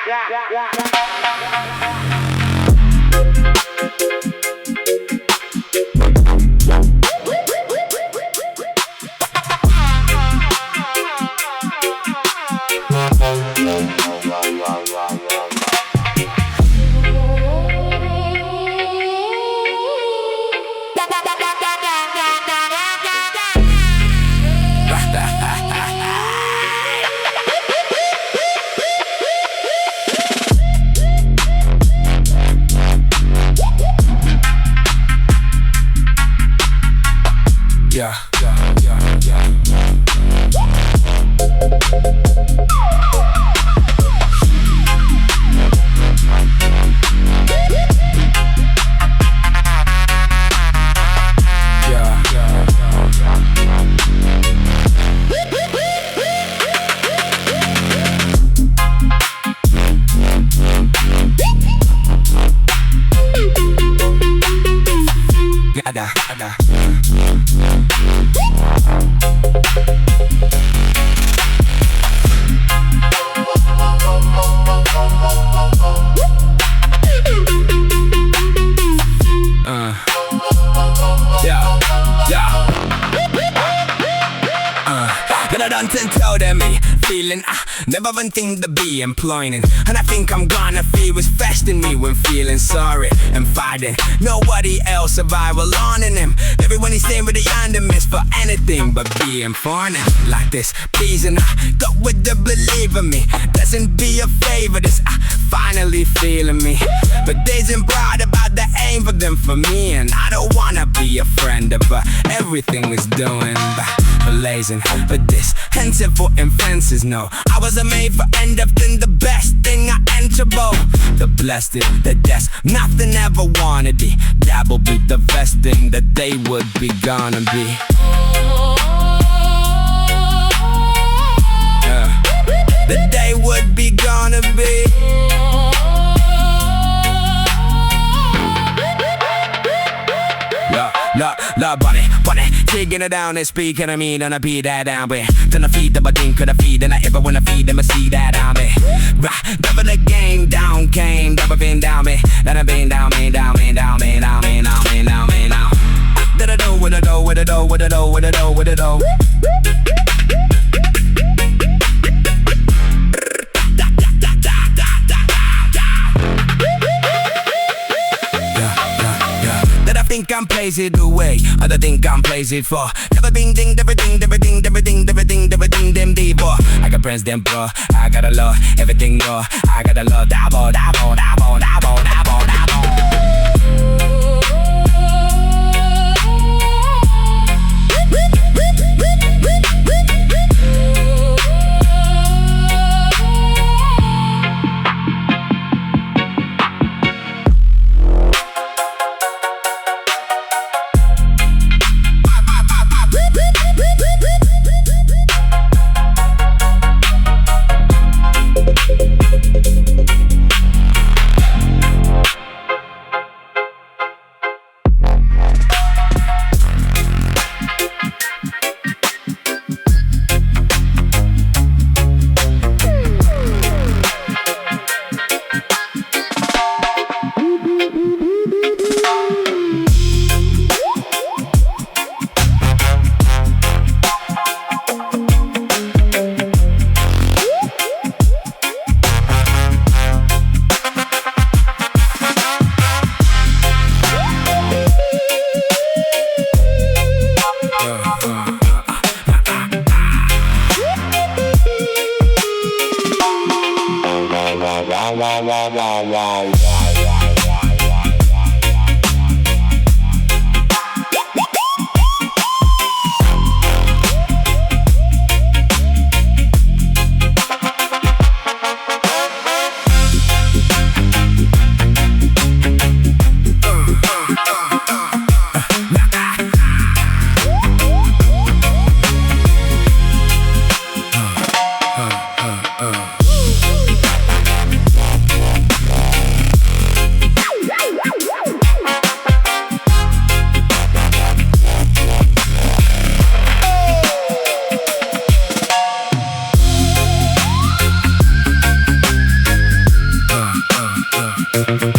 Yeah, yeah, yeah, yeah. Ada. Gonna done and tell them me feeling never one thing to be employing, and I think I'm gonna feel what's fast in me when feeling sorry and fighting. Nobody else survival on in him. Everyone is staying with the undermiss for anything but being foreign like this. Please and go with the believe in me. Doesn't be a favor. This finally feeling me, but there's in pride about the aim for them for me, and I don't wanna be a friend of everything is doing blazing. But this handsome for fences, no. I wasn't made for end up in the best thing I enter both. The blessed, the best, nothing ever wanted be. That will be the best thing that they would be gonna be. That they would be gonna be. Love body, taking it down and speaking of me, then I beat that down, babe. Then I feed them, I think could I feed, and I ever wanna feed them, I see that down, babe. Never the game down came, never been down, babe. Then I been down, me, down, me, down, me, down, me, down, me, down, me, down. Did I do, with a do, with a do, with a do, with a do, with a do. Think I'm lazy the way other think I'm lazy for. Never been ding, everything, them diva. I got friends, them bro. I got a love, everything go. I got a love, dabble. Wow. Kalyan.